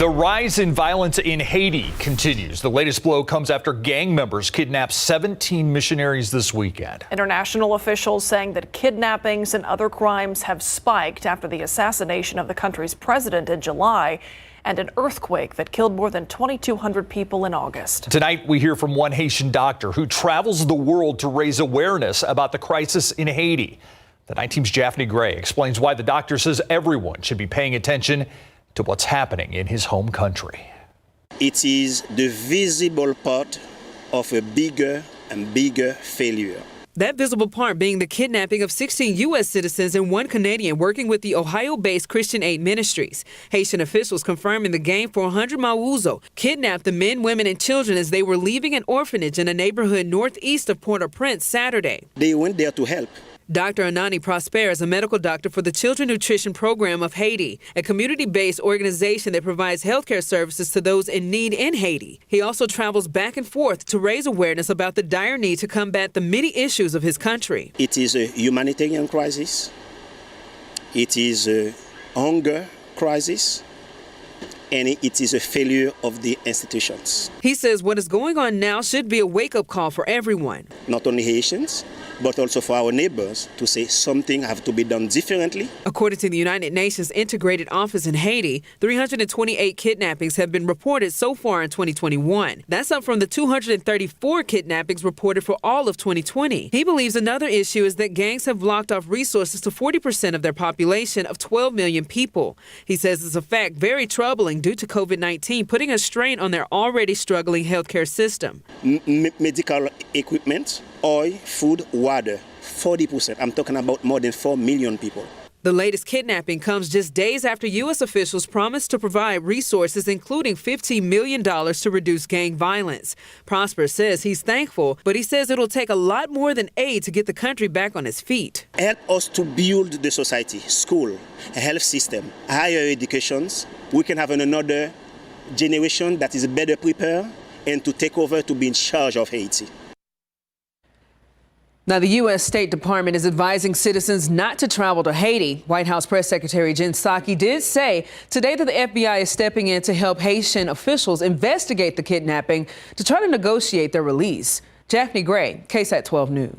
The rise in violence in Haiti continues. The latest blow comes after gang members kidnapped 17 missionaries this weekend. International officials saying that kidnappings and other crimes have spiked after the assassination of the country's president in July and an earthquake that killed more than 2,200 people in August. Tonight, we hear from one Haitian doctor who travels the world to raise awareness about the crisis in Haiti. The Night Team's Japhanie Gray explains why the doctor says everyone should be paying attention to what's happening in his home country. It is the visible part of a bigger and bigger failure. That visible part being the kidnapping of 16 U.S. citizens and one Canadian working with the Ohio-based Christian Aid Ministries. Haitian officials confirming the gang 400 Mawuzo kidnapped the men, women, and children as they were leaving an orphanage in a neighborhood northeast of Port-au-Prince Saturday. They went there to help. Dr. Anani Prosper is a medical doctor for the Children Nutrition Program of Haiti, a community-based organization that provides healthcare services to those in need in Haiti. He also travels back and forth to raise awareness about the dire need to combat the many issues of his country. It is a humanitarian crisis. It is a hunger crisis. And it is a failure of the institutions. He says what is going on now should be a wake-up call for everyone. Not only Haitians, but also for our neighbors to say something has to be done differently. According to the United Nations Integrated Office in Haiti, 328 kidnappings have been reported so far in 2021. That's up from the 234 kidnappings reported for all of 2020. He believes another issue is that gangs have blocked off resources to 40% of their population of 12 million people. He says it's a fact very troubling due to COVID-19, putting a strain on their already struggling healthcare system. Medical equipment, oil, food, water, 40%. I'm talking about more than 4 million people. The latest kidnapping comes just days after U.S. officials promised to provide resources, including $15 million to reduce gang violence. Prosper says he's thankful, but he says it'll take a lot more than aid to get the country back on its feet. Help us to build the society, school, health system, higher educations. We can have another generation that is better prepared and to take over to be in charge of Haiti. Now, the U.S. State Department is advising citizens not to travel to Haiti. White House Press Secretary Jen Psaki did say today that the FBI is stepping in to help Haitian officials investigate the kidnapping to try to negotiate their release. Japhanie Gray, KSAT 12 News.